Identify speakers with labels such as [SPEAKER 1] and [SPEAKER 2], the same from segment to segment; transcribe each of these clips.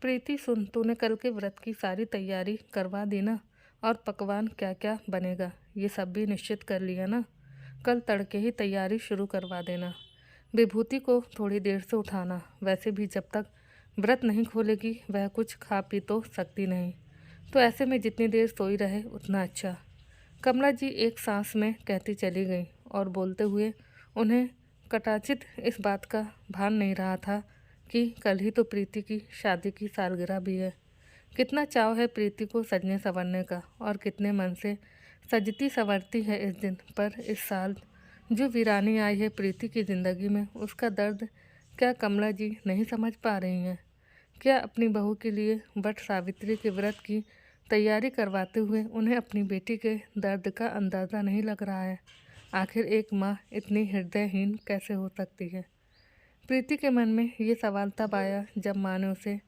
[SPEAKER 1] प्रीति सुन, तूने कल के व्रत की सारी तैयारी करवा दी ना? और पकवान क्या क्या बनेगा ये सब भी निश्चित कर लिया ना? कल तड़के ही तैयारी शुरू करवा देना। विभूति को थोड़ी देर से उठाना, वैसे भी जब तक व्रत नहीं खोलेगी वह कुछ खा पी तो सकती नहीं, तो ऐसे में जितनी देर सोई रहे उतना अच्छा। कमला जी एक सांस में कहती चली गई और बोलते हुए उन्हें कटाचित इस बात का भान नहीं रहा था कि कल ही तो प्रीति की शादी की सालगिरह भी है। कितना चाव है प्रीति को सजने संवरने का और कितने मन से सजती संवरती है इस दिन, पर इस साल जो वीरानी आई है प्रीति की ज़िंदगी में उसका दर्द क्या कमला जी नहीं समझ पा रही हैं? क्या अपनी बहू के लिए वट सावित्री के व्रत की तैयारी करवाते हुए उन्हें अपनी बेटी के दर्द का अंदाज़ा नहीं लग रहा है? आखिर एक माँ इतनी हृदयहीन कैसे हो सकती है? प्रीति के मन में ये सवाल तब आया जब माँ ने उसे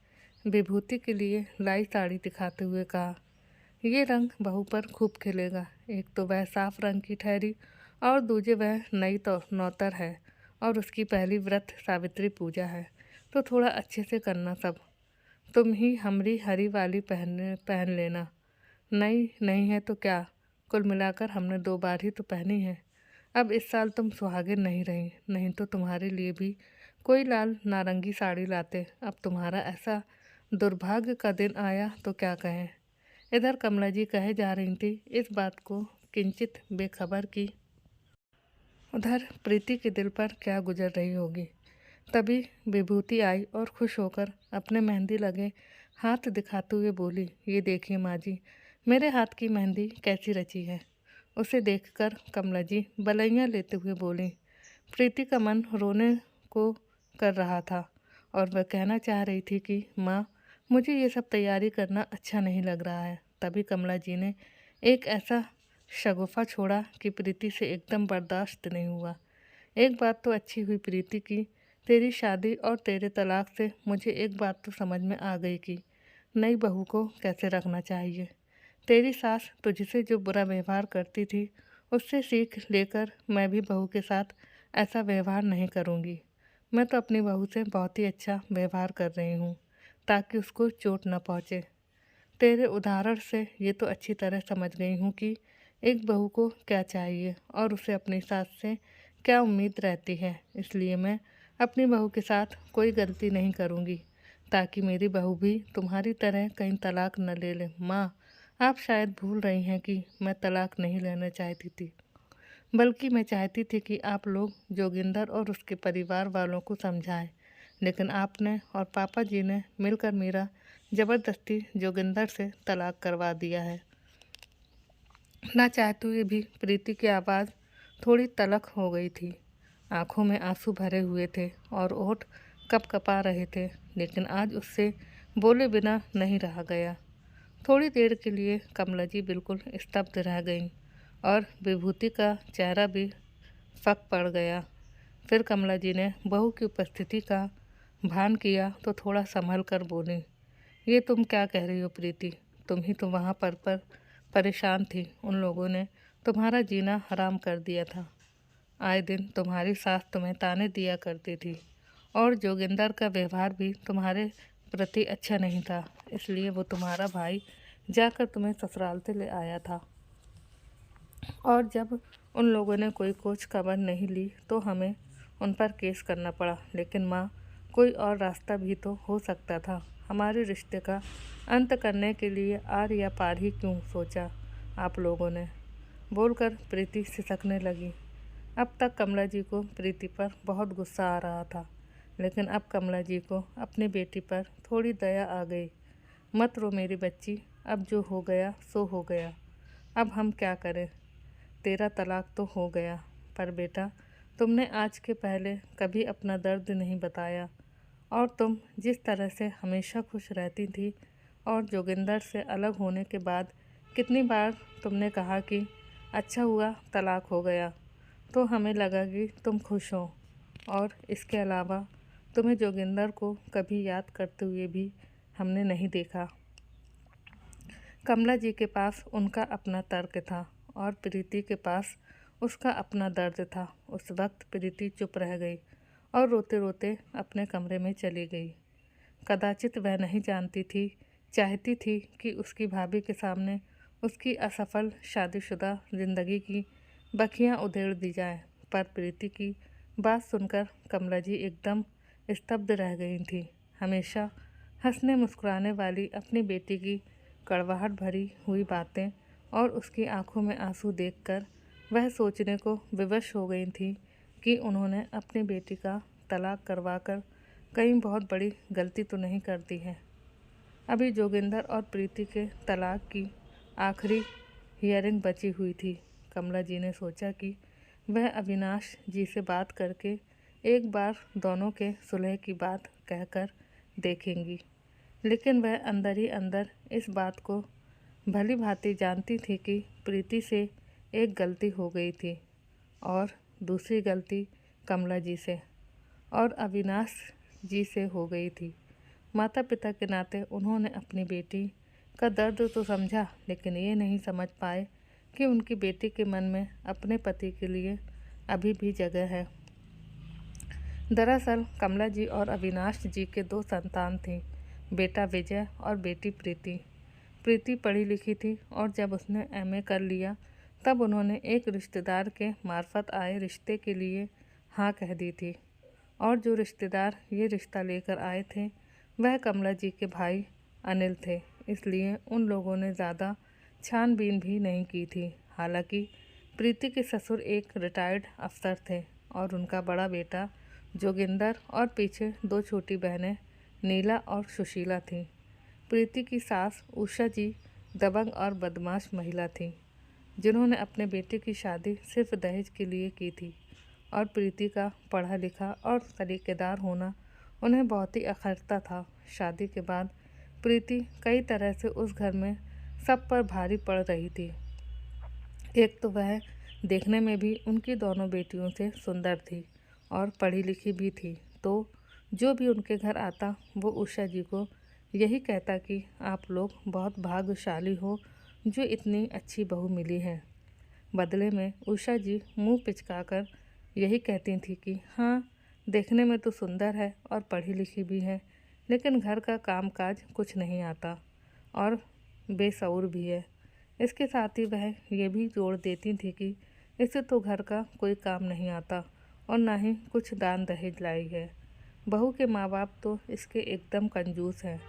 [SPEAKER 1] विभूति के लिए लाई साड़ी दिखाते हुए कहा, ये रंग बहू पर खूब खिलेगा। एक तो वह साफ रंग की ठहरी और दूजे वह नई तो नौतर है और उसकी पहली व्रत सावित्री पूजा है, तो थोड़ा अच्छे से करना सब। तुम ही हमरी हरी वाली पहन लेना। नई नहीं है तो क्या, कुल मिलाकर हमने 2 बार ही तो पहनी है। अब इस साल तुम सुहागिन नहीं रही, नहीं तो तुम्हारे लिए भी कोई लाल नारंगी साड़ी लाते। अब तुम्हारा ऐसा दुर्भाग्य का दिन आया तो क्या कहें। इधर कमला जी कहे जा रही थी इस बात को किंचित बेखबर की उधर प्रीति के दिल पर क्या गुजर रही होगी। तभी विभूति आई और खुश होकर अपने मेहंदी लगे हाथ दिखाते हुए बोली, ये देखिए माँ जी, मेरे हाथ की मेहंदी कैसी रची है। उसे देखकर कमला जी बलैया लेते हुए बोली। प्रीति का मन रोने को कर रहा था और वह कहना चाह रही थी कि माँ, मुझे ये सब तैयारी करना अच्छा नहीं लग रहा है। तभी कमला जी ने एक ऐसा शगुफा छोड़ा कि प्रीति से एकदम बर्दाश्त नहीं हुआ। एक बात तो अच्छी हुई प्रीति की, तेरी शादी और तेरे तलाक से मुझे एक बात तो समझ में आ गई कि नई बहू को कैसे रखना चाहिए। तेरी सास तुझसे जो बुरा व्यवहार करती थी उससे सीख लेकर मैं भी बहू के साथ ऐसा व्यवहार नहीं करूँगी। मैं तो अपनी बहू से बहुत ही अच्छा व्यवहार कर रही हूँ ताकि उसको चोट न पहुँचे। तेरे उदाहरण से ये तो अच्छी तरह समझ गई हूँ कि एक बहू को क्या चाहिए और उसे अपनी सास से क्या उम्मीद रहती है। इसलिए मैं अपनी बहू के साथ कोई गलती नहीं करूँगी ताकि मेरी बहू भी तुम्हारी तरह कहीं तलाक न ले ले। माँ, आप शायद भूल रही हैं कि मैं तलाक नहीं लेना चाहती थी, बल्कि मैं चाहती थी कि आप लोग जोगिंदर और उसके परिवार वालों को समझाएं। लेकिन आपने और पापा जी ने मिलकर मेरा ज़बरदस्ती जोगिंदर से तलाक करवा दिया है। ना चाहते हुए भी प्रीति की आवाज़ थोड़ी तलख हो गई थी। आंखों में आंसू भरे हुए थे और होठ कपकपा रहे थे, लेकिन आज उससे बोले बिना नहीं रहा गया। थोड़ी देर के लिए कमला जी बिल्कुल स्तब्ध रह गईं और विभूति का चेहरा भी फक पड़ गया। फिर कमला जी ने बहू की उपस्थिति का भान किया तो थोड़ा संभल कर बोली, ये तुम क्या कह रही हो प्रीति? तुम ही तो वहाँ पर परेशान थी। उन लोगों ने तुम्हारा जीना हराम कर दिया था। आए दिन तुम्हारी सास तुम्हें ताने दिया करती थी और जोगिंदर का व्यवहार भी तुम्हारे प्रति अच्छा नहीं था, इसलिए वो तुम्हारा भाई जाकर तुम्हें ससुराल से ले आया था। और जब उन लोगों ने कोई खोज खबर नहीं ली तो हमें उन पर केस करना पड़ा। लेकिन माँ, कोई और रास्ता भी तो हो सकता था। हमारे रिश्ते का अंत करने के लिए आर या पार ही क्यों सोचा आप लोगों ने? बोलकर प्रीति सिसकने लगी। अब तक कमला जी को प्रीति पर बहुत गुस्सा आ रहा था, लेकिन अब कमला जी को अपनी बेटी पर थोड़ी दया आ गई। मत रो मेरी बच्ची, अब जो हो गया सो हो गया। अब हम क्या करें? तेरा तलाक तो हो गया, पर बेटा तुमने आज के पहले कभी अपना दर्द नहीं बताया और तुम जिस तरह से हमेशा खुश रहती थी और जोगिंदर से अलग होने के बाद कितनी बार तुमने कहा कि अच्छा हुआ तलाक हो गया, तो हमें लगा कि तुम खुश हो। और इसके अलावा तुम्हें जोगिंदर को कभी याद करते हुए भी हमने नहीं देखा। कमला जी के पास उनका अपना तर्क था और प्रीति के पास उसका अपना दर्द था। उस वक्त प्रीति चुप रह गई और रोते रोते अपने कमरे में चली गई। कदाचित वह नहीं जानती थी, चाहती थी कि उसकी भाभी के सामने उसकी असफल शादीशुदा जिंदगी की बखियां उधेड़ दी जाए। पर प्रीति की बात सुनकर कमला जी एकदम स्तब्ध रह गई थी। हमेशा हंसने मुस्कुराने वाली अपनी बेटी की कड़वाहट भरी हुई बातें और उसकी आंखों में आंसू देखकर वह सोचने को विवश हो गई थी कि उन्होंने अपनी बेटी का तलाक करवाकर कहीं बहुत बड़ी गलती तो नहीं कर दी है। अभी जोगिंदर और प्रीति के तलाक की आखिरी हियरिंग बची हुई थी। कमला जी ने सोचा कि वह अविनाश जी से बात करके एक बार दोनों के सुलह की बात कहकर देखेंगी, लेकिन वह अंदर ही अंदर इस बात को भली भांति जानती थी कि प्रीति से एक गलती हो गई थी और दूसरी गलती कमला जी से और अविनाश जी से हो गई थी। माता पिता के नाते उन्होंने अपनी बेटी का दर्द तो समझा, लेकिन ये नहीं समझ पाए कि उनकी बेटी के मन में अपने पति के लिए अभी भी जगह है। दरअसल कमला जी और अविनाश जी के 2 संतान थे, बेटा विजय और बेटी प्रीति। प्रीति पढ़ी लिखी थी और जब उसने एमए कर लिया तब उन्होंने एक रिश्तेदार के मार्फत आए रिश्ते के लिए हाँ कह दी थी और जो रिश्तेदार ये रिश्ता लेकर आए थे वह कमला जी के भाई अनिल थे। इसलिए उन लोगों ने ज़्यादा छानबीन भी नहीं की थी। हालांकि प्रीति के ससुर एक रिटायर्ड अफसर थे और उनका बड़ा बेटा जोगिंदर और पीछे 2 छोटी बहनें नीला और सुशीला थीं। प्रीति की सास उषा जी दबंग और बदमाश महिला थीं, जिन्होंने अपने बेटे की शादी सिर्फ दहेज के लिए की थी और प्रीति का पढ़ा लिखा और तरीकेदार होना उन्हें बहुत ही अखरता था। शादी के बाद प्रीति कई तरह से उस घर में सब पर भारी पड़ रही थी। एक तो वह देखने में भी उनकी दोनों बेटियों से सुंदर थी और पढ़ी लिखी भी थी, तो जो भी उनके घर आता वो उषा जी को यही कहता कि आप लोग बहुत भाग्यशाली हो जो इतनी अच्छी बहू मिली है। बदले में उषा जी मुंह पिचकाकर यही कहती थी कि हाँ, देखने में तो सुंदर है और पढ़ी लिखी भी है, लेकिन घर का कामकाज कुछ नहीं आता और बेसउर भी है। इसके साथ ही वह ये भी जोड़ देती थी कि इसे तो घर का कोई काम नहीं आता और ना ही कुछ दान दहेज लाई है। बहू के माँ बाप तो इसके एकदम कंजूस हैं।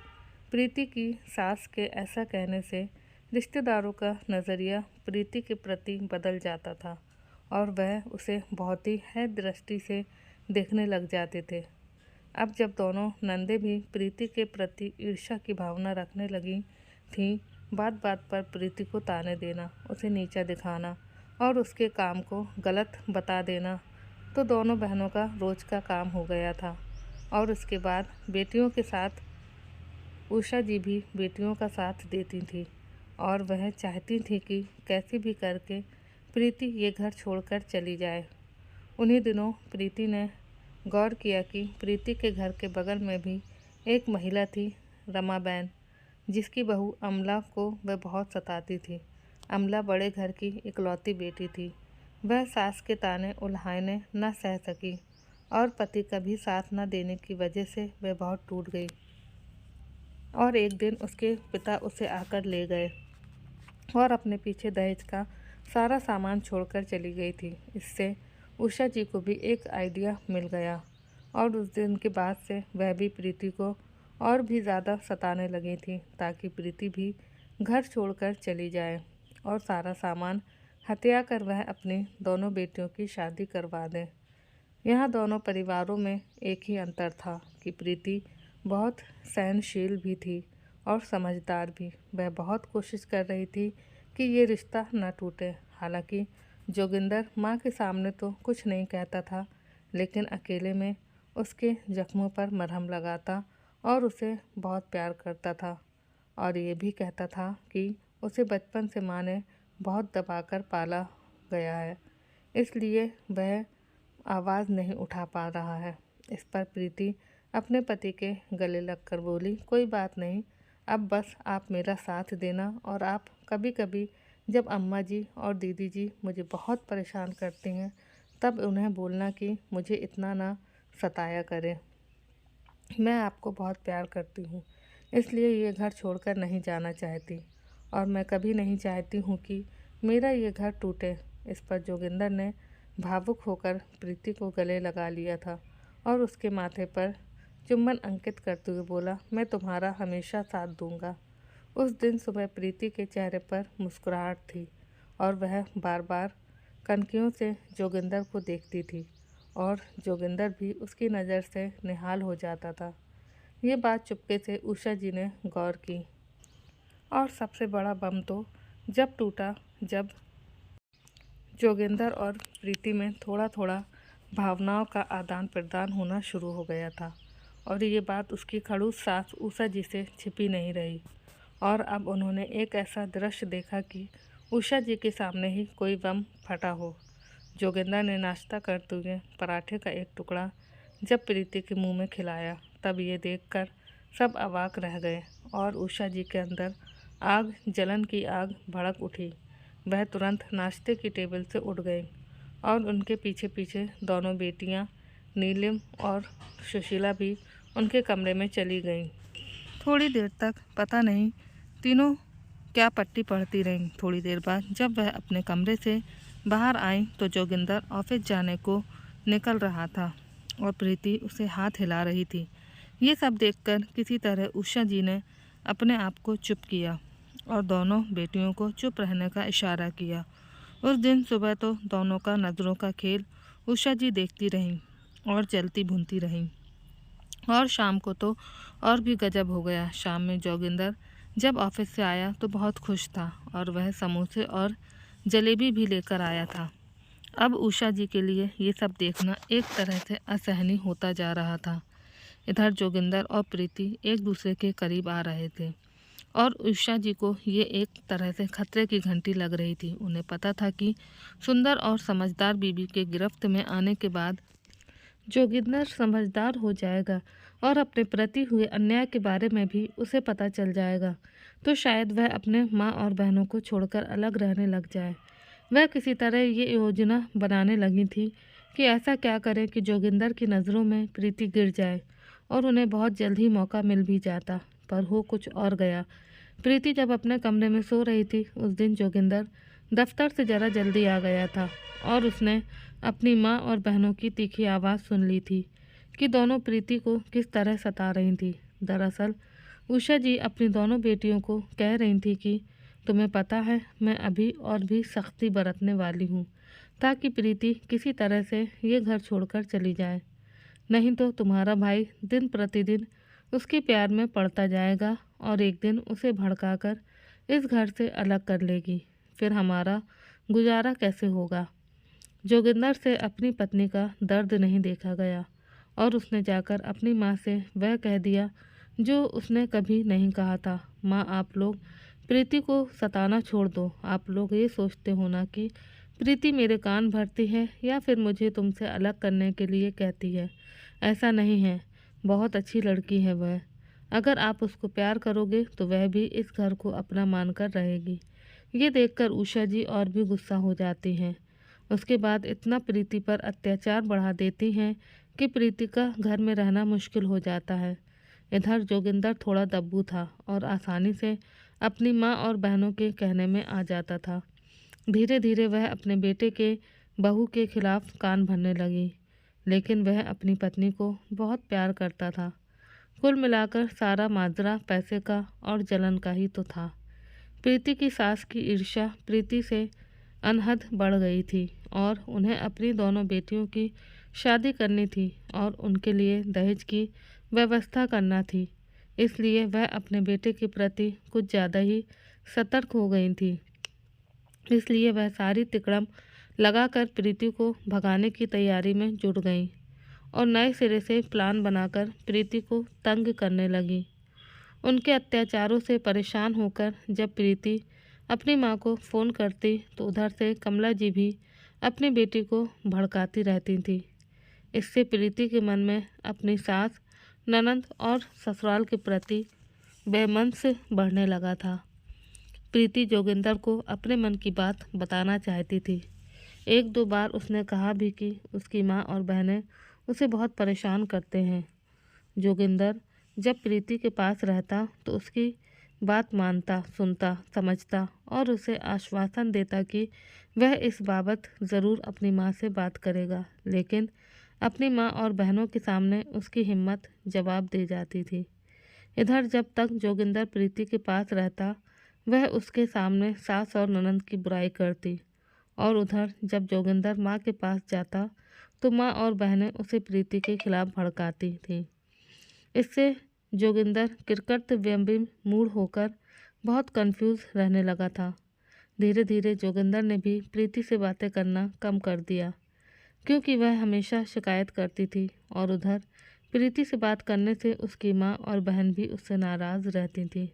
[SPEAKER 1] प्रीति की सास के ऐसा कहने से रिश्तेदारों का नज़रिया प्रीति के प्रति बदल जाता था और वह उसे बहुत ही है दृष्टि से देखने लग जाते थे। अब जब दोनों नंदे भी प्रीति के प्रति ईर्ष्या की भावना रखने लगी थीं, बात बात पर प्रीति को ताने देना, उसे नीचा दिखाना और उसके काम को गलत बता देना तो दोनों बहनों का रोज का काम हो गया था। और उसके बाद बेटियों के साथ उषा जी भी बेटियों का साथ देती थी और वह चाहती थी कि कैसे भी करके प्रीति ये घर छोड़कर चली जाए। उन्हीं दिनों प्रीति ने गौर किया कि प्रीति के घर के बगल में भी एक महिला थी, रमाबैन, जिसकी बहू अमला को वह बहुत सताती थी। अमला बड़े घर की इकलौती बेटी थी। वह सास के ताने उल्हाने न सह सकी और पति का भी साथ न देने की वजह से वह बहुत टूट गई और एक दिन उसके पिता उसे आकर ले गए और अपने पीछे दहेज का सारा सामान छोड़कर चली गई थी। इससे उषा जी को भी एक आइडिया मिल गया और उस दिन के बाद से वह भी प्रीति को और भी ज़्यादा सताने लगी थी ताकि प्रीति भी घर छोड़कर चली जाए और सारा सामान हथिया कर वह अपनी दोनों बेटियों की शादी करवा दें। यहाँ दोनों परिवारों में एक ही अंतर था कि प्रीति बहुत सहनशील भी थी और समझदार भी। वह बहुत कोशिश कर रही थी कि ये रिश्ता न टूटे। हालांकि जोगिंदर माँ के सामने तो कुछ नहीं कहता था, लेकिन अकेले में उसके जख्मों पर मरहम लगाता और उसे बहुत प्यार करता था और ये भी कहता था कि उसे बचपन से माँ ने बहुत दबाकर पाला गया है, इसलिए वह आवाज़ नहीं उठा पा रहा है। इस पर प्रीति अपने पति के गले लगकर बोली, कोई बात नहीं, अब बस आप मेरा साथ देना और आप कभी कभी जब अम्मा जी और दीदी जी मुझे बहुत परेशान करती हैं तब उन्हें बोलना कि मुझे इतना ना सताया करें। मैं आपको बहुत प्यार करती हूँ, इसलिए ये घर छोड़कर नहीं जाना चाहती, और मैं कभी नहीं चाहती हूँ कि मेरा ये घर टूटे। इस पर जोगिंदर ने भावुक होकर प्रीति को गले लगा लिया था और उसके माथे पर चुम्बन अंकित करते हुए बोला, मैं तुम्हारा हमेशा साथ दूंगा। उस दिन सुबह प्रीति के चेहरे पर मुस्कुराहट थी और वह बार बार कनखियों से जोगिंदर को देखती थी और जोगिंदर भी उसकी नज़र से निहाल हो जाता था। ये बात चुपके से उषा जी ने गौर की। और सबसे बड़ा बम तो जब टूटा, जब जोगिंदर और प्रीति में थोड़ा थोड़ा भावनाओं का आदान प्रदान होना शुरू हो गया था, और ये बात उसकी खड़ूस सास उषा जी से छिपी नहीं रही। और अब उन्होंने एक ऐसा दृश्य देखा कि उषा जी के सामने ही कोई बम फटा हो। जोगिंदर ने नाश्ता करते हुए पराठे का एक टुकड़ा जब प्रीति के मुंह में खिलाया, तब ये देखकर सब अवाक रह गए और उषा जी के अंदर आग, जलन की आग भड़क उठी। वह तुरंत नाश्ते की टेबल से उठ गई और उनके पीछे पीछे दोनों बेटियां नीलिम और सुशीला भी उनके कमरे में चली गईं। थोड़ी देर तक पता नहीं तीनों क्या पट्टी पढ़ती रहीं। थोड़ी देर बाद जब वह अपने कमरे से बाहर आई तो जोगिंदर ऑफिस जाने को निकल रहा था और प्रीति उसे हाथ हिला रही थी। ये सब देखकर किसी तरह उषा जी ने अपने आप को चुप किया और दोनों बेटियों को चुप रहने का इशारा किया। उस दिन सुबह तो दोनों का नज़रों का खेल उषा जी देखती रहीं और जलती भूनती रहीं, और शाम को तो और भी गजब हो गया। शाम में जोगिंदर जब ऑफिस से आया तो बहुत खुश था और वह समोसे और जलेबी भी लेकर आया था। अब उषा जी के लिए ये सब देखना एक तरह से असहनीय होता जा रहा था। इधर जोगिंदर और प्रीति एक दूसरे के करीब आ रहे थे और उषा जी को ये एक तरह से खतरे की घंटी लग रही थी। उन्हें पता था कि सुंदर और समझदार बीबी के गिरफ्त में आने के बाद जोगिंदर समझदार हो जाएगा और अपने प्रति हुए अन्याय के बारे में भी उसे पता चल जाएगा, तो शायद वह अपने माँ और बहनों को छोड़कर अलग रहने लग जाए। वह किसी तरह ये योजना बनाने लगी थी कि ऐसा क्या करे कि जोगिंदर की नज़रों में प्रीति गिर जाए और उन्हें बहुत जल्द ही मौका मिल भी जाता। पर हो कुछ और गया। प्रीति जब अपने कमरे में सो रही थी, उस दिन जोगिंदर दफ्तर से ज़रा जल्दी आ गया था और उसने अपनी माँ और बहनों की तीखी आवाज़ सुन ली थी कि दोनों प्रीति को किस तरह सता रही थी। दरअसल उषा जी अपनी दोनों बेटियों को कह रही थी कि तुम्हें पता है, मैं अभी और भी सख्ती बरतने वाली हूँ ताकि प्रीति किसी तरह से ये घर छोड़कर चली जाए, नहीं तो तुम्हारा भाई दिन प्रतिदिन उसके प्यार में पड़ता जाएगा और एक दिन उसे भड़काकर इस घर से अलग कर लेगी। फिर हमारा गुजारा कैसे होगा। जोगिंदर से अपनी पत्नी का दर्द नहीं देखा गया और उसने जाकर अपनी माँ से वह कह दिया जो उसने कभी नहीं कहा था। माँ, आप लोग प्रीति को सताना छोड़ दो। आप लोग ये सोचते हो ना कि प्रीति मेरे कान भरती है या फिर मुझे तुमसे अलग करने के लिए कहती है। ऐसा नहीं है, बहुत अच्छी लड़की है वह। अगर आप उसको प्यार करोगे तो वह भी इस घर को अपना मानकर रहेगी। ये देखकर उषा जी और भी गुस्सा हो जाती हैं। उसके बाद इतना प्रीति पर अत्याचार बढ़ा देती हैं कि प्रीति का घर में रहना मुश्किल हो जाता है। इधर जोगिंदर थोड़ा दब्बू था और आसानी से अपनी माँ और बहनों के कहने में आ जाता था। धीरे धीरे वह अपने बेटे के बहू के खिलाफ कान भरने लगी, लेकिन वह अपनी पत्नी को बहुत प्यार करता था। कुल मिलाकर सारा माजरा पैसे का और जलन का ही तो था। प्रीति की सास की ईर्ष्या प्रीति से अनहद बढ़ गई थी और उन्हें अपनी दोनों बेटियों की शादी करनी थी और उनके लिए दहेज की व्यवस्था करना थी। इसलिए वह अपने बेटे के प्रति कुछ ज़्यादा ही सतर्क हो गई थी। इसलिए वह सारी तिकड़म लगाकर प्रीति को भगाने की तैयारी में जुट गई और नए सिरे से प्लान बनाकर प्रीति को तंग करने लगी। उनके अत्याचारों से परेशान होकर जब प्रीति अपनी माँ को फ़ोन करती तो उधर से कमला जी भी अपनी बेटी को भड़काती रहती थी। इससे प्रीति के मन में अपनी सास, ननंद और ससुराल के प्रति बेमंस बढ़ने लगा था। प्रीति जोगिंदर को अपने मन की बात बताना चाहती थी। एक दो बार उसने कहा भी कि उसकी माँ और बहनें उसे बहुत परेशान करते हैं। जोगिंदर जब प्रीति के पास रहता तो उसकी बात मानता, सुनता, समझता और उसे आश्वासन देता कि वह इस बाबत ज़रूर अपनी माँ से बात करेगा। लेकिन अपनी माँ और बहनों के सामने उसकी हिम्मत जवाब दे जाती थी। इधर जब तक जोगिंदर प्रीति के पास रहता वह उसके सामने सास और ननद की बुराई करती, और उधर जब जोगिंदर माँ के पास जाता तो माँ और बहनें उसे प्रीति के खिलाफ भड़काती थीं। इससे जोगिंदर कृतकृत्यविम्ब मूड होकर बहुत कंफ्यूज रहने लगा था। धीरे धीरे जोगिंदर ने भी प्रीति से बातें करना कम कर दिया, क्योंकि वह हमेशा शिकायत करती थी, और उधर प्रीति से बात करने से उसकी माँ और बहन भी उससे नाराज़ रहती थी।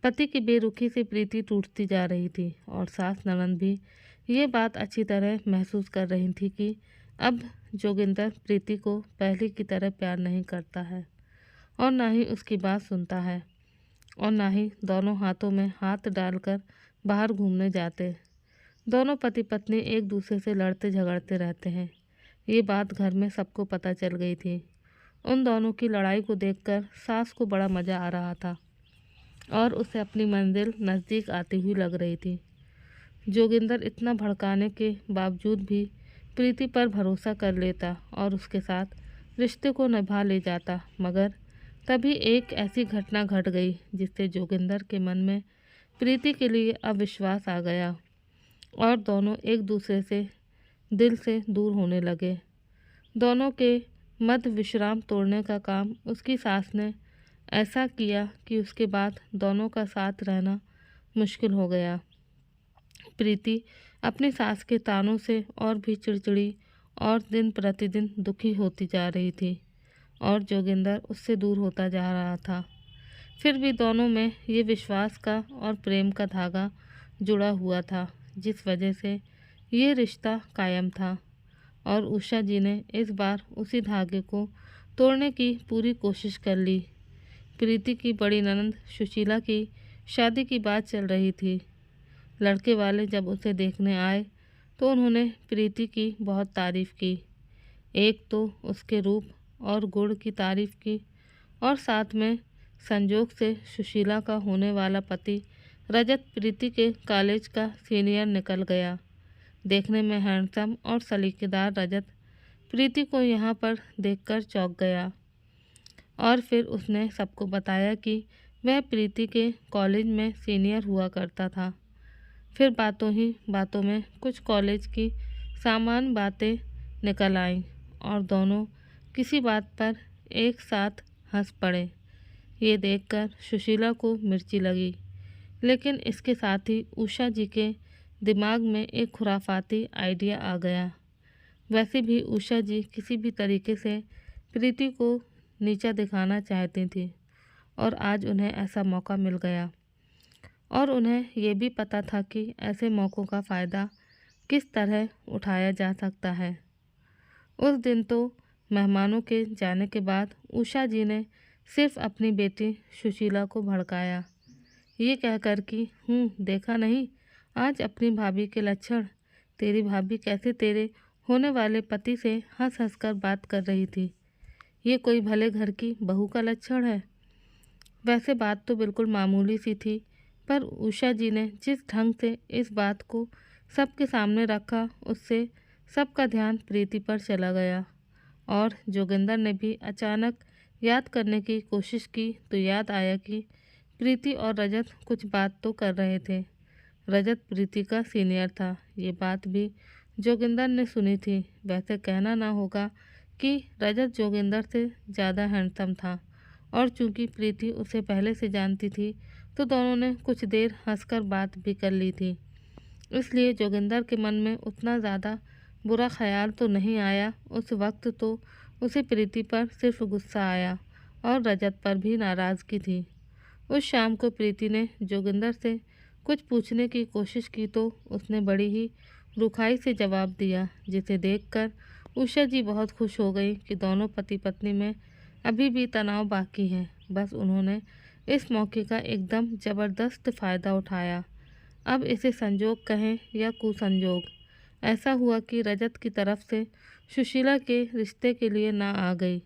[SPEAKER 1] पति की बेरुखी से प्रीति टूटती जा रही थी, और सास ननद भी ये बात अच्छी तरह महसूस कर रही थी कि अब जोगिंदर प्रीति को पहले की तरह प्यार नहीं करता है, और ना ही उसकी बात सुनता है, और ना ही दोनों हाथों में हाथ डालकर बाहर घूमने जाते। दोनों पति पत्नी एक दूसरे से लड़ते झगड़ते रहते हैं। ये बात घर में सबको पता चल गई थी। उन दोनों की लड़ाई को देखकर सास को बड़ा मज़ा आ रहा था, और उसे अपनी मंजिल नज़दीक आती हुई लग रही थी। जोगिंदर इतना भड़काने के बावजूद भी प्रीति पर भरोसा कर लेता और उसके साथ रिश्ते को निभा ले जाता, मगर तभी एक ऐसी घटना घट गई जिससे जोगिंदर के मन में प्रीति के लिए अविश्वास आ गया, और दोनों एक दूसरे से दिल से दूर होने लगे। दोनों के मध्य विश्राम तोड़ने का काम उसकी सास ने ऐसा किया कि उसके बाद दोनों का साथ रहना मुश्किल हो गया। प्रीति अपनी सास के तानों से और भी चिड़चिड़ी और दिन प्रतिदिन दुखी होती जा रही थी, और जोगिंदर उससे दूर होता जा रहा था। फिर भी दोनों में ये विश्वास का और प्रेम का धागा जुड़ा हुआ था, जिस वजह से ये रिश्ता कायम था, और उषा जी ने इस बार उसी धागे को तोड़ने की पूरी कोशिश कर ली। प्रीति की बड़ी ननद सुशीला की शादी की बात चल रही थी। लड़के वाले जब उसे देखने आए तो उन्होंने प्रीति की बहुत तारीफ़ की। एक तो उसके रूप और गुण की तारीफ़ की, और साथ में संजोग से सुशीला का होने वाला पति रजत प्रीति के कॉलेज का सीनियर निकल गया। देखने में हैंडसम और सलीकेदार रजत प्रीति को यहाँ पर देखकर चौंक गया, और फिर उसने सबको बताया कि वह प्रीति के कॉलेज में सीनियर हुआ करता था। फिर बातों ही बातों में कुछ कॉलेज की सामान्य बातें निकल आईं, और दोनों किसी बात पर एक साथ हंस पड़े। ये देखकर सुशीला को मिर्ची लगी, लेकिन इसके साथ ही उषा जी के दिमाग में एक खुराफाती आइडिया आ गया। वैसे भी उषा जी किसी भी तरीके से प्रीति को नीचा दिखाना चाहती थी, और आज उन्हें ऐसा मौका मिल गया, और उन्हें ये भी पता था कि ऐसे मौक़ों का फ़ायदा किस तरह उठाया जा सकता है। उस दिन तो मेहमानों के जाने के बाद उषा जी ने सिर्फ अपनी बेटी सुशीला को भड़काया, ये कहकर कि देखा नहीं आज अपनी भाभी के लक्षण, तेरी भाभी कैसे तेरे होने वाले पति से हंस हंस कर बात कर रही थी, ये कोई भले घर की बहू का लक्षण है। वैसे बात तो बिल्कुल मामूली सी थी, पर उषा जी ने जिस ढंग से इस बात को सबके सामने रखा उससे सबका ध्यान प्रीति पर चला गया, और जोगिंदर ने भी अचानक याद करने की कोशिश की तो याद आया कि प्रीति और रजत कुछ बात तो कर रहे थे। रजत प्रीति का सीनियर था, ये बात भी जोगिंदर ने सुनी थी। वैसे कहना ना होगा कि रजत जोगिंदर से ज़्यादा हैंडसम था, और चूंकि प्रीति उसे पहले से जानती थी तो दोनों ने कुछ देर हंसकर बात भी कर ली थी। इसलिए जोगिंदर के मन में उतना ज़्यादा बुरा ख्याल तो नहीं आया। उस वक्त तो उसे प्रीति पर सिर्फ गुस्सा आया, और रजत पर भी नाराज़गी थी। उस शाम को प्रीति ने जोगिंदर से कुछ पूछने की कोशिश की तो उसने बड़ी ही रुखाई से जवाब दिया, जिसे देखकर उषा जी बहुत खुश हो गई कि दोनों पति पत्नी में अभी भी तनाव बाकी है। बस उन्होंने इस मौके का एकदम ज़बरदस्त फ़ायदा उठाया। अब इसे संजोग कहें या कुसंजोग, ऐसा हुआ कि रजत की तरफ से सुशीला के रिश्ते के लिए ना आ गई।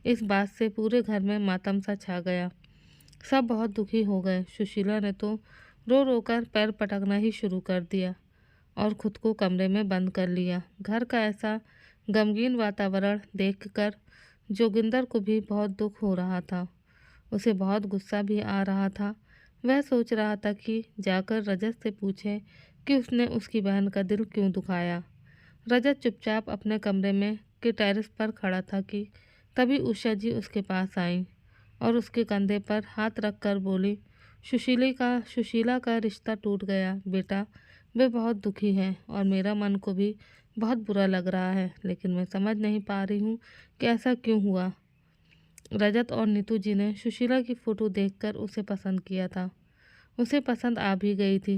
[SPEAKER 1] इस बात से पूरे घर में मातम सा छा गया। सब बहुत दुखी हो गए। सुशीला ने तो रो रो कर पैर पटकना ही शुरू कर दिया और खुद को कमरे में बंद कर लिया। घर का ऐसा गमगीन वातावरण देखकर जोगिंदर को भी बहुत दुख हो रहा था। उसे बहुत गुस्सा भी आ रहा था। वह सोच रहा था कि जाकर रजत से पूछे कि उसने उसकी बहन का दिल क्यों दुखाया। रजत चुपचाप अपने कमरे में के टेरेस पर खड़ा था कि तभी उषा जी उसके पास आईं और उसके कंधे पर हाथ रख कर बोली, सुशीला का रिश्ता टूट गया बेटा। वे बहुत दुखी है और मेरा मन को भी बहुत बुरा लग रहा है, लेकिन मैं समझ नहीं पा रही हूँ कि ऐसा क्यों हुआ। रजत और नीतू जी ने सुशीला की फ़ोटो देखकर उसे पसंद किया था। उसे पसंद आ भी गई थी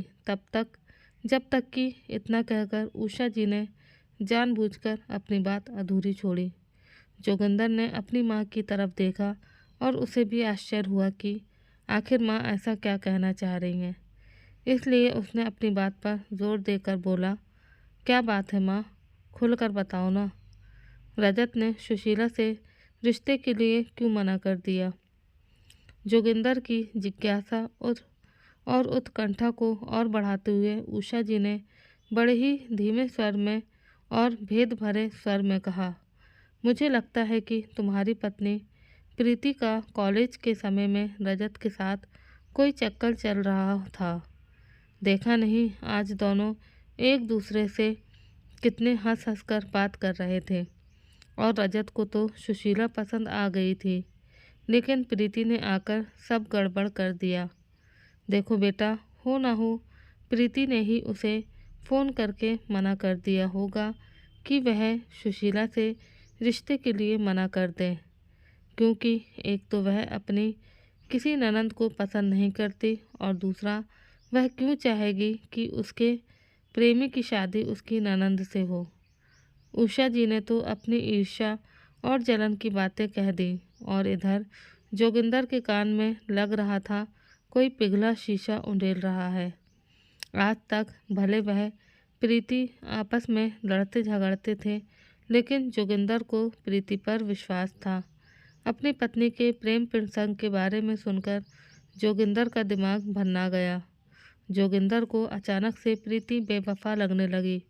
[SPEAKER 1] जब तक कि इतना कहकर उषा जी ने जानबूझकर अपनी बात अधूरी छोड़ी। जोगिंदर ने अपनी माँ की तरफ देखा और उसे भी आश्चर्य हुआ कि आखिर माँ ऐसा क्या कहना चाह रही हैं। इसलिए उसने अपनी बात पर जोर देकर बोला, क्या बात है माँ, खुलकर बताओ ना। रजत ने सुशीला से रिश्ते के लिए क्यों मना कर दिया। जोगिंदर की जिज्ञासा और उत्कंठा को और बढ़ाते हुए उषा जी ने बड़े ही धीमे स्वर में और भेद भरे स्वर में कहा, मुझे लगता है कि तुम्हारी पत्नी प्रीति का कॉलेज के समय में रजत के साथ कोई चक्कर चल रहा था। देखा नहीं आज दोनों एक दूसरे से कितने हंस हंस कर बात कर रहे थे। और रजत को तो सुशीला पसंद आ गई थी, लेकिन प्रीति ने आकर सब गड़बड़ कर दिया। देखो बेटा, हो ना हो प्रीति ने ही उसे फ़ोन करके मना कर दिया होगा कि वह सुशीला से रिश्ते के लिए मना कर दे, क्योंकि एक तो वह अपनी किसी ननंद को पसंद नहीं करती और दूसरा वह क्यों चाहेगी कि उसके प्रेमी की शादी उसकी ननंद से हो। उषा जी ने तो अपनी ईर्ष्या और जलन की बातें कह दी और इधर जोगिंदर के कान में लग रहा था कोई पिघला शीशा उंडेल रहा है। आज तक भले वह प्रीति आपस में लड़ते झगड़ते थे, लेकिन जोगिंदर को प्रीति पर विश्वास था। अपनी पत्नी के प्रेम प्रसंग के बारे में सुनकर जोगिंदर का दिमाग भन्ना गया। जोगिंदर को अचानक से प्रीति बेवफा लगने लगी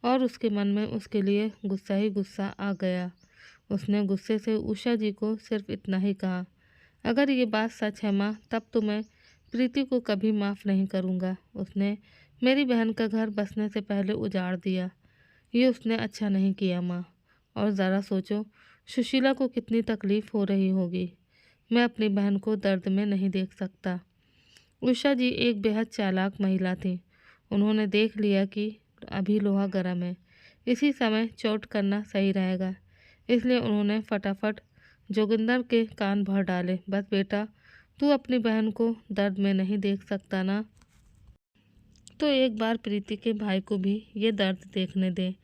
[SPEAKER 1] और उसके मन में उसके लिए गुस्सा ही गुस्सा आ गया। उसने गुस्से से उषा जी को सिर्फ इतना ही कहा, अगर ये बात सच है माँ, तब तो मैं प्रीति को कभी माफ़ नहीं करूँगा। उसने मेरी बहन का घर बसने से पहले उजाड़ दिया। ये उसने अच्छा नहीं किया माँ। और ज़रा सोचो सुशीला को कितनी तकलीफ़ हो रही होगी। मैं अपनी बहन को दर्द में नहीं देख सकता। उषा जी एक बेहद चालाक महिला थी। उन्होंने देख लिया कि अभी लोहा गर्म है, इसी समय चोट करना सही रहेगा। इसलिए उन्होंने फटाफट जोगिंदर के कान भर डाले, बस बेटा, तू अपनी बहन को दर्द में नहीं देख सकता ना, तो एक बार प्रीति के भाई को भी ये दर्द देखने दे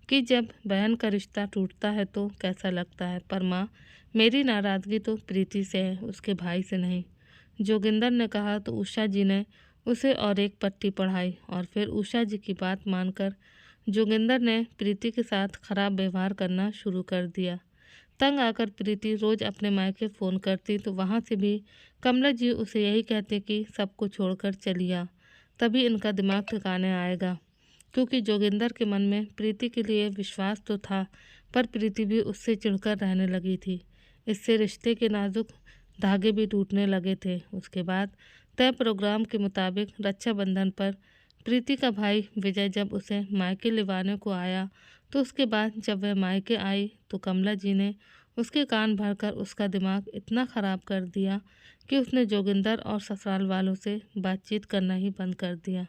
[SPEAKER 1] कि जब बहन का रिश्ता टूटता है तो कैसा लगता है। पर माँ, मेरी नाराज़गी तो प्रीति से है, उसके भाई से नहीं। जोगिंदर ने कहा तो उषा जी ने उसे और एक पट्टी पढ़ाई और फिर उषा जी की बात मानकर जोगिंदर ने प्रीति के साथ खराब व्यवहार करना शुरू कर दिया। तंग आकर प्रीति रोज़ अपने मायके फ़ोन करती तो वहाँ से भी कमला जी उसे यही कहते कि सबको छोड़कर चलिया, तभी इनका दिमाग ठिकाने आएगा। क्योंकि जोगिंदर के मन में प्रीति के लिए विश्वास तो था, पर प्रीति भी उससे चिढ़कर रहने लगी थी। इससे रिश्ते के नाजुक धागे भी टूटने लगे थे। उसके बाद तय प्रोग्राम के मुताबिक रक्षाबंधन पर प्रीति का भाई विजय जब उसे मायके लिवाने को आया, तो उसके बाद जब वह मायके आई तो कमला जी ने उसके कान भरकर उसका दिमाग इतना ख़राब कर दिया कि उसने जोगिंदर और ससुराल वालों से बातचीत करना ही बंद कर दिया।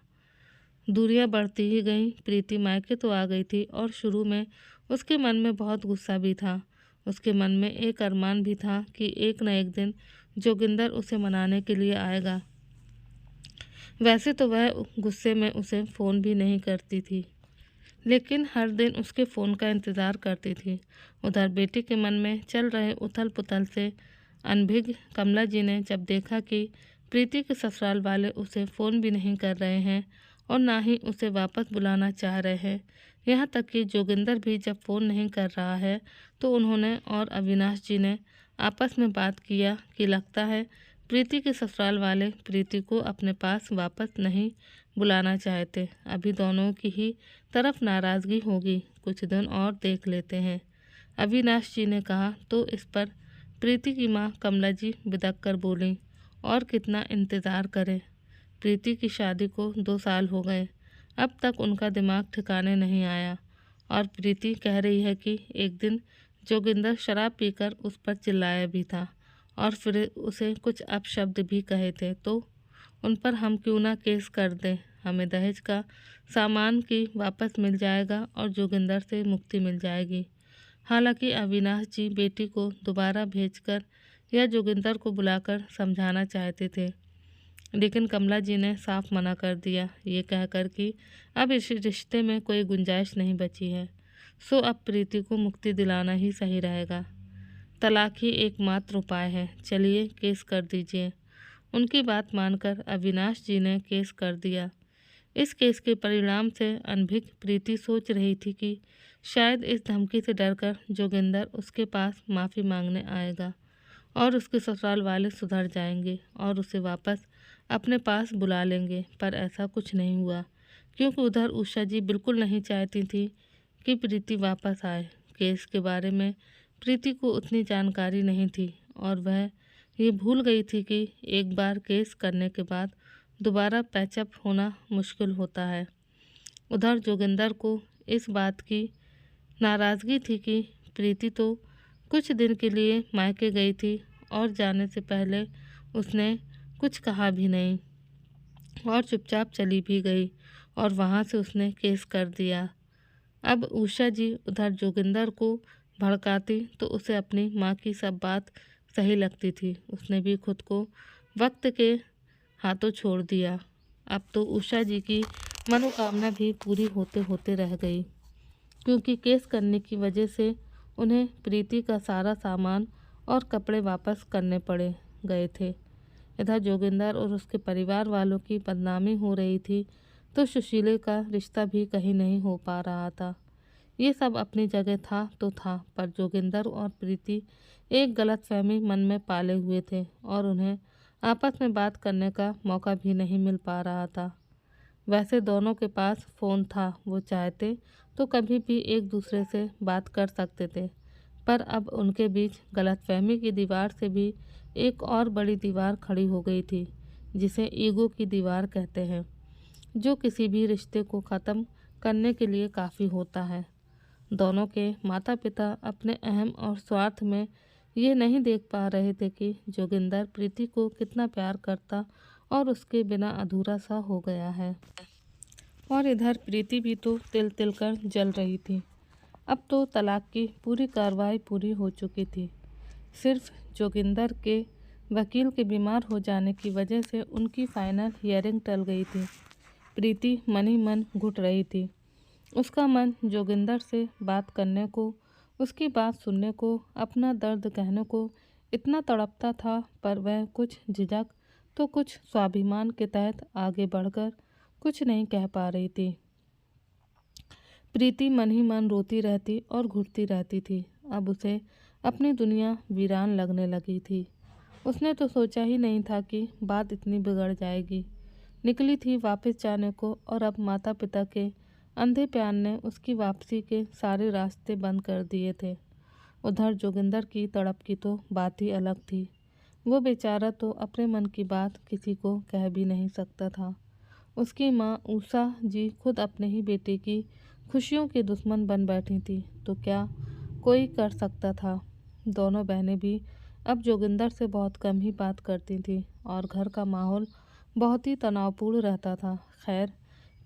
[SPEAKER 1] दूरियां बढ़ती ही गईं। प्रीति मायके तो आ गई थी और शुरू में उसके मन में बहुत गुस्सा भी था। उसके मन में एक अरमान भी था कि एक न एक दिन जोगिंदर उसे मनाने के लिए आएगा। वैसे तो वह गुस्से में उसे फ़ोन भी नहीं करती थी, लेकिन हर दिन उसके फ़ोन का इंतज़ार करती थी। उधर बेटी के मन में चल रहे उथल पुथल से अनभिज्ञ कमला जी ने जब देखा कि प्रीति के ससुराल वाले उसे फ़ोन भी नहीं कर रहे हैं और ना ही उसे वापस बुलाना चाह रहे हैं, यहाँ तक कि जोगिंदर भी जब फ़ोन नहीं कर रहा है, तो उन्होंने और अविनाश जी ने आपस में बात किया कि लगता है प्रीति के ससुराल वाले प्रीति को अपने पास वापस नहीं बुलाना चाहते। अभी दोनों की ही तरफ नाराज़गी होगी, कुछ दिन और देख लेते हैं, अविनाश जी ने कहा। तो इस पर प्रीति की माँ कमला जी बिदक कर बोलीं, और कितना इंतज़ार करें। प्रीति की शादी को 2 साल हो गए, अब तक उनका दिमाग ठिकाने नहीं आया। और प्रीति कह रही है कि एक दिन जोगिंदर शराब पीकर उस पर चिल्लाया भी था और फिर उसे कुछ अपशब्द भी कहे थे, तो उन पर हम क्यों ना केस कर दें। हमें दहेज का सामान की वापस मिल जाएगा और जोगिंदर से मुक्ति मिल जाएगी। हालांकि अविनाश जी बेटी को दोबारा भेजकर या जोगिंदर को बुलाकर समझाना चाहते थे, लेकिन कमला जी ने साफ मना कर दिया, ये कहकर कि अब इस रिश्ते में कोई गुंजाइश नहीं बची है, सो अब प्रीति को मुक्ति दिलाना ही सही रहेगा। तलाक ही एकमात्र उपाय है, चलिए केस कर दीजिए। उनकी बात मानकर अविनाश जी ने केस कर दिया। इस केस के परिणाम से अनभिज्ञ प्रीति सोच रही थी कि शायद इस धमकी से डरकर जोगिंदर उसके पास माफ़ी मांगने आएगा और उसके ससुराल वाले सुधर जाएंगे और उसे वापस अपने पास बुला लेंगे, पर ऐसा कुछ नहीं हुआ, क्योंकि उधर उषा जी बिल्कुल नहीं चाहती थी कि प्रीति वापस आए। केस के बारे में प्रीति को उतनी जानकारी नहीं थी और वह ये भूल गई थी कि एक बार केस करने के बाद दोबारा पैचअप होना मुश्किल होता है। उधर जोगिंदर को इस बात की नाराज़गी थी कि प्रीति तो कुछ दिन के लिए मायके गई थी और जाने से पहले उसने कुछ कहा भी नहीं और चुपचाप चली भी गई और वहाँ से उसने केस कर दिया। अब उषा जी उधर जोगिंदर को भड़काती तो उसे अपनी माँ की सब बात सही लगती थी। उसने भी खुद को वक्त के हाथों छोड़ दिया। अब तो उषा जी की मनोकामना भी पूरी होते होते रह गई, क्योंकि केस करने की वजह से उन्हें प्रीति का सारा सामान और कपड़े वापस करने पड़े गए थे। इधर जोगिंदर और उसके परिवार वालों की बदनामी हो रही थी, तो सुशीले का रिश्ता भी कहीं नहीं हो पा रहा था। ये सब अपनी जगह था तो था, पर जोगिंदर और प्रीति एक गलतफहमी मन में पाले हुए थे और उन्हें आपस में बात करने का मौका भी नहीं मिल पा रहा था। वैसे दोनों के पास फ़ोन था, वो चाहते तो कभी भी एक दूसरे से बात कर सकते थे, पर अब उनके बीच गलतफहमी की दीवार से भी एक और बड़ी दीवार खड़ी हो गई थी, जिसे ईगो की दीवार कहते हैं, जो किसी भी रिश्ते को ख़त्म करने के लिए काफ़ी होता है। दोनों के माता पिता अपने अहम और स्वार्थ में ये नहीं देख पा रहे थे कि जोगिंदर प्रीति को कितना प्यार करता और उसके बिना अधूरा सा हो गया है। और इधर प्रीति भी तो तिल तिल कर जल रही थी। अब तो तलाक की पूरी कार्रवाई पूरी हो चुकी थी। सिर्फ जोगिंदर के वकील के बीमार हो जाने की वजह से उनकी फाइनल हियरिंग टल गई थी। प्रीति मन ही मन घुट रही थी। उसका मन जोगिंदर से बात करने को, उसकी बात सुनने को, अपना दर्द कहने को इतना तड़पता था, पर वह कुछ झिझक तो कुछ स्वाभिमान के तहत आगे बढ़कर कुछ नहीं कह पा रही थी। प्रीति मन ही मन रोती रहती और घुटती रहती थी। अब उसे अपनी दुनिया वीरान लगने लगी थी। उसने तो सोचा ही नहीं था कि बात इतनी बिगड़ जाएगी। निकली थी वापस जाने को और अब माता पिता के अंधे प्यार ने उसकी वापसी के सारे रास्ते बंद कर दिए थे। उधर जोगिंदर की तड़प की तो बात ही अलग थी। वो बेचारा तो अपने मन की बात किसी को कह भी नहीं सकता था। उसकी माँ उषा जी खुद अपने ही बेटे की खुशियों की दुश्मन बन बैठी थी, तो क्या कोई कर सकता था। दोनों बहनें भी अब जोगिंदर से बहुत कम ही बात करती थीं और घर का माहौल बहुत ही तनावपूर्ण रहता था। खैर,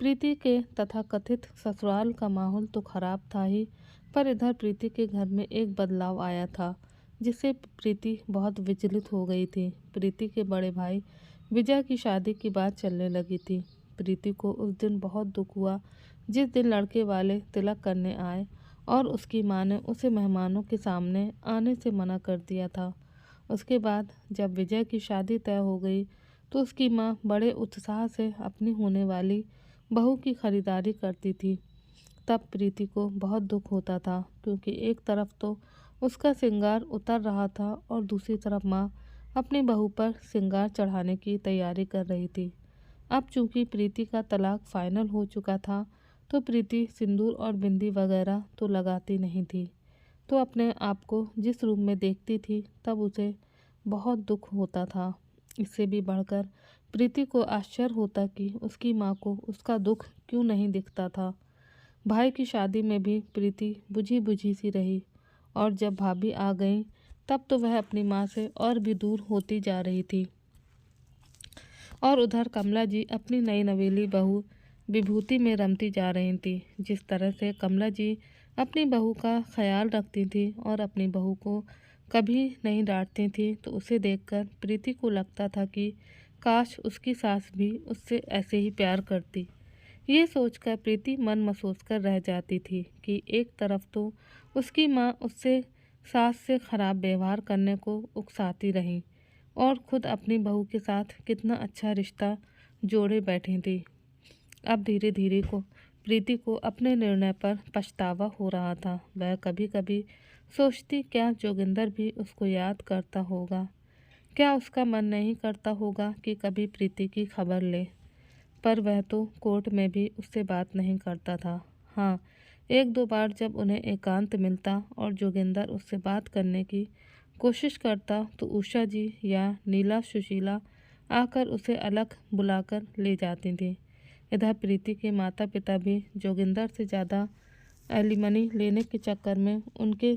[SPEAKER 1] प्रीति के तथाकथित ससुराल का माहौल तो खराब था ही, पर इधर प्रीति के घर में एक बदलाव आया था, जिससे प्रीति बहुत विचलित हो गई थी। प्रीति के बड़े भाई विजय की शादी की बात चलने लगी थी। प्रीति को उस दिन बहुत दुख हुआ जिस दिन लड़के वाले तिलक करने आए और उसकी माँ ने उसे मेहमानों के सामने आने से मना कर दिया था। उसके बाद जब विजय की शादी तय हो गई तो उसकी माँ बड़े उत्साह से अपनी होने वाली बहू की खरीदारी करती थी। तब प्रीति को बहुत दुख होता था, क्योंकि एक तरफ तो उसका श्रृंगार उतर रहा था और दूसरी तरफ माँ अपनी बहू पर श्रृंगार चढ़ाने की तैयारी कर रही थी। अब चूंकि प्रीति का तलाक फाइनल हो चुका था तो प्रीति सिंदूर और बिंदी वगैरह तो लगाती नहीं थी। तो अपने आप को जिस रूप में देखती थी तब उसे बहुत दुख होता था। इससे भी बढ़कर प्रीति को आश्चर्य होता कि उसकी माँ को उसका दुख क्यों नहीं दिखता था। भाई की शादी में भी प्रीति बुझी बुझी सी रही और जब भाभी आ गई तब तो वह अपनी माँ से और भी दूर होती जा रही थी। और उधर कमला जी अपनी नई नवेली बहू विभूति में रमती जा रही थी। जिस तरह से कमला जी अपनी बहू का ख्याल रखती थी और अपनी बहू को कभी नहीं डांटती थी तो उसे देखकर प्रीति को लगता था कि काश उसकी सास भी उससे ऐसे ही प्यार करती। ये सोचकर प्रीति मन महसूस कर रह जाती थी कि एक तरफ तो उसकी माँ उससे सास से खराब व्यवहार करने को उकसाती रही और खुद अपनी बहू के साथ कितना अच्छा रिश्ता जोड़े बैठी थी। अब धीरे धीरे को प्रीति को अपने निर्णय पर पछतावा हो रहा था। वह कभी कभी सोचती क्या जोगिंदर भी उसको याद करता होगा, क्या उसका मन नहीं करता होगा कि कभी प्रीति की खबर ले। पर वह तो कोर्ट में भी उससे बात नहीं करता था। हाँ, एक दो बार जब उन्हें एकांत मिलता और जोगिंदर उससे बात करने की कोशिश करता तो उषा जी या नीला सुशीला आकर उसे अलग बुलाकर ले जाती थी। इधर प्रीति के माता पिता भी जोगिंदर से ज़्यादा एलिमनी लेने के चक्कर में उनके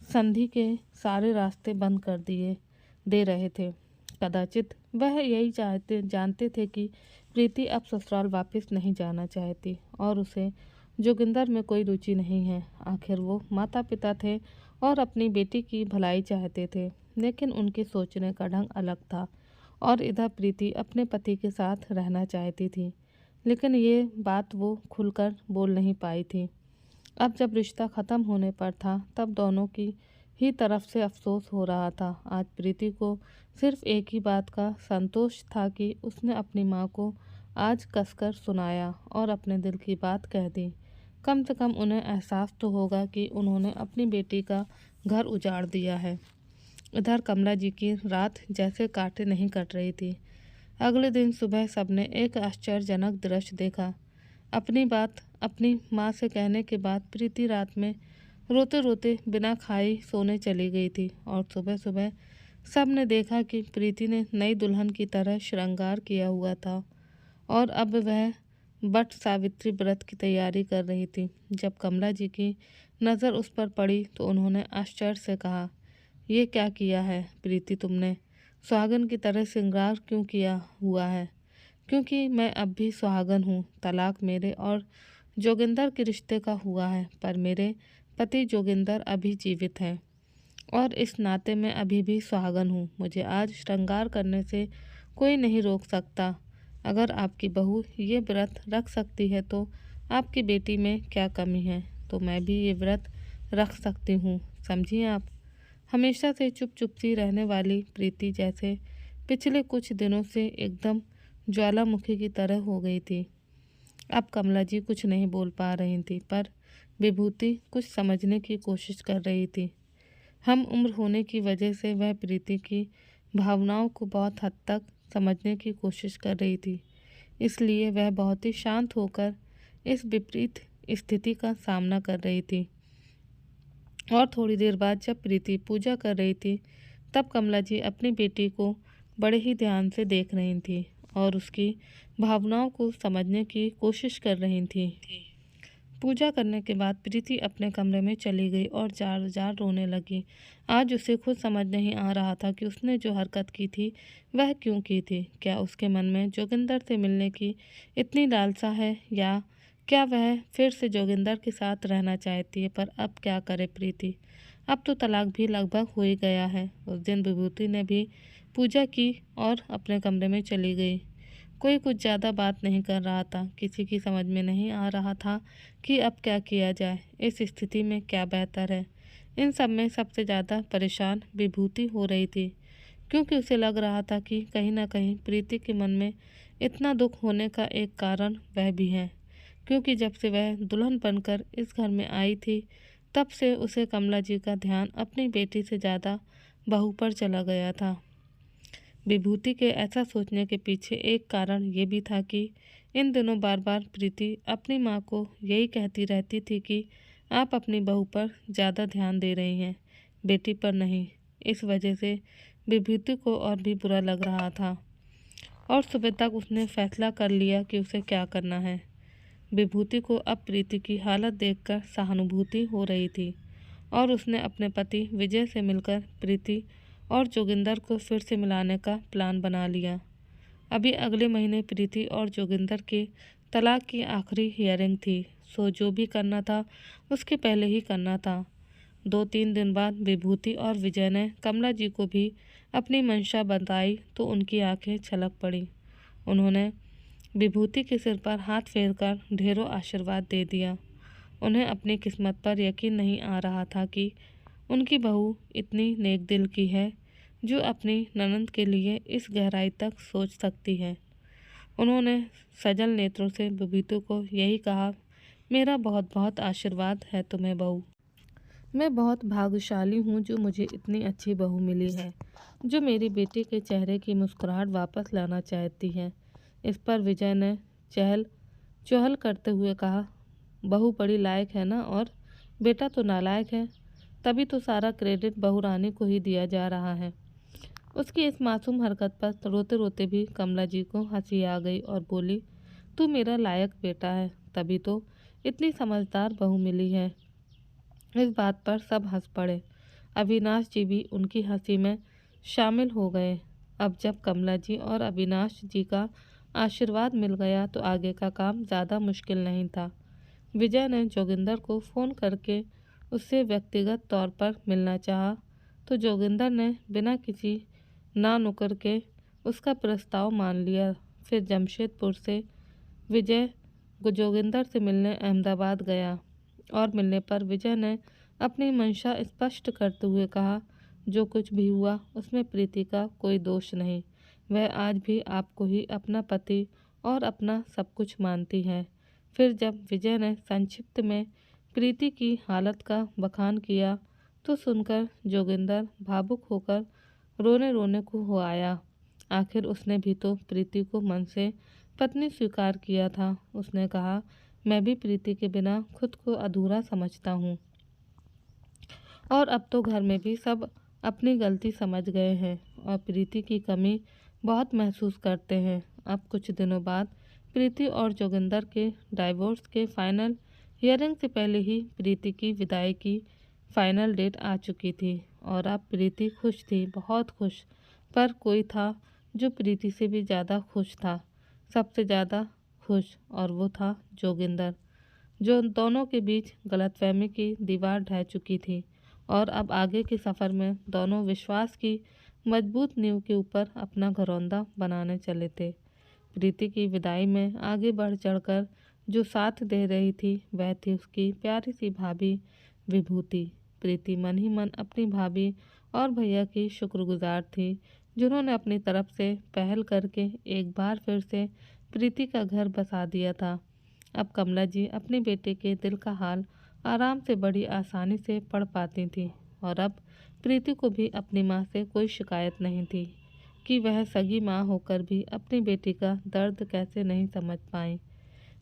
[SPEAKER 1] संधि के सारे रास्ते बंद कर दे रहे थे। कदाचित वह यही जानते थे कि प्रीति अब ससुराल वापस नहीं जाना चाहती और उसे जोगिंदर में कोई रुचि नहीं है। आखिर वो माता पिता थे और अपनी बेटी की भलाई चाहते थे, लेकिन उनके सोचने का ढंग अलग था। और इधर प्रीति अपने पति के साथ रहना चाहती थी, लेकिन ये बात वो खुलकर बोल नहीं पाई थी। अब जब रिश्ता ख़त्म होने पर था तब दोनों की ही तरफ से अफसोस हो रहा था। आज प्रीति को सिर्फ एक ही बात का संतोष था कि उसने अपनी माँ को आज कसकर सुनाया और अपने दिल की बात कह दी। कम से कम उन्हें एहसास तो होगा कि उन्होंने अपनी बेटी का घर उजाड़ दिया है। इधर कमला जी की रात जैसे कांटे नहीं कट रही थी। अगले दिन सुबह सबने एक आश्चर्यजनक दृश्य देखा। अपनी बात अपनी माँ से कहने के बाद प्रीति रात में रोते रोते बिना खाए सोने चली गई थी और सुबह सुबह सब ने देखा कि प्रीति ने नई दुल्हन की तरह श्रृंगार किया हुआ था और अब वह बट सावित्री व्रत की तैयारी कर रही थी। जब कमला जी की नज़र उस पर पड़ी तो उन्होंने आश्चर्य से कहा, ये क्या किया है प्रीति, तुमने सुहागन की तरह श्रृंगार क्यों किया हुआ है? क्योंकि मैं अब भी सुहागन हूँ। तलाक मेरे और जोगिंदर के रिश्ते का हुआ है, पर मेरे पति जोगिंदर अभी जीवित हैं और इस नाते मैं अभी भी सुहागन हूँ। मुझे आज श्रृंगार करने से कोई नहीं रोक सकता। अगर आपकी बहू ये व्रत रख सकती है तो आपकी बेटी में क्या कमी है? तो मैं भी ये व्रत रख सकती हूँ, समझिए आप। हमेशा से चुप चुप सी रहने वाली प्रीति जैसे पिछले कुछ दिनों से एकदम ज्वालामुखी की तरह हो गई थी। अब कमला जी कुछ नहीं बोल पा रही थी, पर विभूति कुछ समझने की कोशिश कर रही थी। हम उम्र होने की वजह से वह प्रीति की भावनाओं को बहुत हद तक समझने की कोशिश कर रही थी, इसलिए वह बहुत ही शांत होकर इस विपरीत स्थिति का सामना कर रही थी। और थोड़ी देर बाद जब प्रीति पूजा कर रही थी तब कमला जी अपनी बेटी को बड़े ही ध्यान से देख रही थी और उसकी भावनाओं को समझने की कोशिश कर रही थी। पूजा करने के बाद प्रीति अपने कमरे में चली गई और जार जार रोने लगी। आज उसे खुद समझ नहीं आ रहा था कि उसने जो हरकत की थी वह क्यों की थी। क्या उसके मन में जोगिंदर से मिलने की इतनी लालसा है या क्या वह फिर से जोगिंदर के साथ रहना चाहती है? पर अब क्या करे प्रीति, अब तो तलाक भी लगभग हो ही गया है। उस दिन विभूति ने भी पूजा की और अपने कमरे में चली गई। कोई कुछ ज़्यादा बात नहीं कर रहा था। किसी की समझ में नहीं आ रहा था कि अब क्या किया जाए, इस स्थिति में क्या बेहतर है। इन सब में सबसे ज़्यादा परेशान विभूति हो रही थी, क्योंकि उसे लग रहा था कि कहीं ना कहीं प्रीति के मन में इतना दुख होने का एक कारण वह भी है, क्योंकि जब से वह दुल्हन बनकर इस घर में आई थी तब से उसे कमला जी का ध्यान अपनी बेटी से ज़्यादा बहू पर चला गया था। विभूति के ऐसा सोचने के पीछे एक कारण ये भी था कि इन दिनों बार बार प्रीति अपनी माँ को यही कहती रहती थी कि आप अपनी बहू पर ज़्यादा ध्यान दे रही हैं, बेटी पर नहीं। इस वजह से विभूति को और भी बुरा लग रहा था और सुबह तक उसने फैसला कर लिया कि उसे क्या करना है। विभूति को अब प्रीति की हालत देखकर सहानुभूति हो रही थी और उसने अपने पति विजय से मिलकर प्रीति और जोगिंदर को फिर से मिलाने का प्लान बना लिया। अभी अगले महीने प्रीति और जोगिंदर के तलाक की आखिरी हियरिंग थी, सो जो भी करना था उसके पहले ही करना था। 2-3 दिन बाद विभूति और विजय ने कमला जी को भी अपनी मंशा बताई तो उनकी आंखें छलक पड़ी। उन्होंने विभूति के सिर पर हाथ फेरकर ढेरों आशीर्वाद दे दिया। उन्हें अपनी किस्मत पर यकीन नहीं आ रहा था कि उनकी बहू इतनी नेक दिल की है जो अपनी ननंद के लिए इस गहराई तक सोच सकती है। उन्होंने सजल नेत्रों से विभूति को यही कहा, मेरा बहुत बहुत आशीर्वाद है तुम्हें बहू। मैं बहुत भाग्यशाली हूँ जो मुझे इतनी अच्छी बहू मिली है, जो मेरी बेटी के चेहरे की मुस्कुराहट वापस लाना चाहती है। इस पर विजय ने चहल चौहल करते हुए कहा, बहू बड़ी लायक है ना, और बेटा तो नालायक है, तभी तो सारा क्रेडिट बहू रानी को ही दिया जा रहा है। उसकी इस मासूम हरकत पर रोते रोते भी कमला जी को हंसी आ गई और बोली, तू मेरा लायक बेटा है, तभी तो इतनी समझदार बहू मिली है। इस बात पर सब हंस पड़े। अविनाश जी भी उनकी हंसी में शामिल हो गए। अब जब कमला जी और अविनाश जी का आशीर्वाद मिल गया तो आगे का काम ज़्यादा मुश्किल नहीं था। विजय ने जोगिंदर को फ़ोन करके उससे व्यक्तिगत तौर पर मिलना चाहा तो जोगिंदर ने बिना किसी ना नुकर के उसका प्रस्ताव मान लिया। फिर जमशेदपुर से विजय जोगिंदर से मिलने अहमदाबाद गया और मिलने पर विजय ने अपनी मंशा स्पष्ट करते हुए कहा, जो कुछ भी हुआ उसमें प्रीति का कोई दोष नहीं। वह आज भी आपको ही अपना पति और अपना सब कुछ मानती है। फिर जब विजय ने संक्षिप्त में प्रीति की हालत का बखान किया तो सुनकर जोगिंदर भावुक होकर रोने रोने को हो आया। आखिर उसने भी तो प्रीति को मन से पत्नी स्वीकार किया था। उसने कहा, मैं भी प्रीति के बिना खुद को अधूरा समझता हूँ और अब तो घर में भी सब अपनी गलती समझ गए हैं और प्रीति की कमी बहुत महसूस करते हैं। अब कुछ दिनों बाद प्रीति और जोगिंदर के डाइवोर्स के फाइनल हियरिंग से पहले ही प्रीति की विदाई की फाइनल डेट आ चुकी थी और अब प्रीति खुश थी, बहुत खुश। पर कोई था जो प्रीति से भी ज़्यादा खुश था, सबसे ज़्यादा खुश, और वो था जोगिंदर। जो दोनों के बीच गलतफहमी की दीवार ढह चुकी थी और अब आगे के सफ़र में दोनों विश्वास की मजबूत नींव के ऊपर अपना घरौंदा बनाने चले थे। प्रीति की विदाई में आगे बढ़ चढ़कर जो साथ दे रही थी वह थी उसकी प्यारी सी भाभी विभूति। प्रीति मन ही मन अपनी भाभी और भैया की शुक्रगुजार थी जिन्होंने अपनी तरफ से पहल करके एक बार फिर से प्रीति का घर बसा दिया था। अब कमला जी अपने बेटे के दिल का हाल आराम से बड़ी आसानी से पढ़ पाती थी और अब प्रीति को भी अपनी माँ से कोई शिकायत नहीं थी कि वह सगी माँ होकर भी अपनी बेटी का दर्द कैसे नहीं समझ पाई।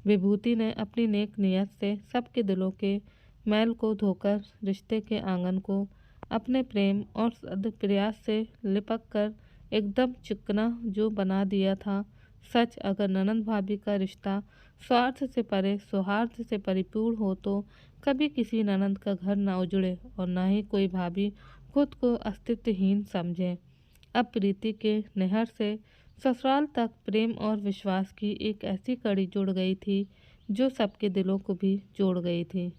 [SPEAKER 1] विभूति ने अपनी नेक नीयत से सबके दिलों के मैल को धोकर रिश्ते के आंगन को अपने प्रेम और प्रयास से लिपक कर एकदम चिकना जो बना दिया था। सच, अगर ननंद भाभी का रिश्ता स्वार्थ से परे सौहार्द से परिपूर्ण हो तो कभी किसी ननंद का घर ना उजड़े और ना ही कोई भाभी खुद को अस्तित्वहीन समझे। अब प्रीति के नहर से ससुराल तक प्रेम और विश्वास की एक ऐसी कड़ी जुड़ गई थी जो सबके दिलों को भी जोड़ गई थी।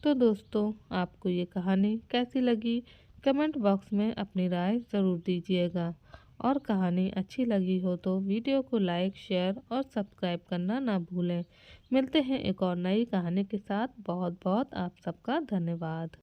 [SPEAKER 1] तो दोस्तों, आपको ये कहानी कैसी लगी कमेंट बॉक्स में अपनी राय ज़रूर दीजिएगा और कहानी अच्छी लगी हो तो वीडियो को लाइक, शेयर और सब्सक्राइब करना ना भूलें। मिलते हैं एक और नई कहानी के साथ। बहुत बहुत आप सबका धन्यवाद।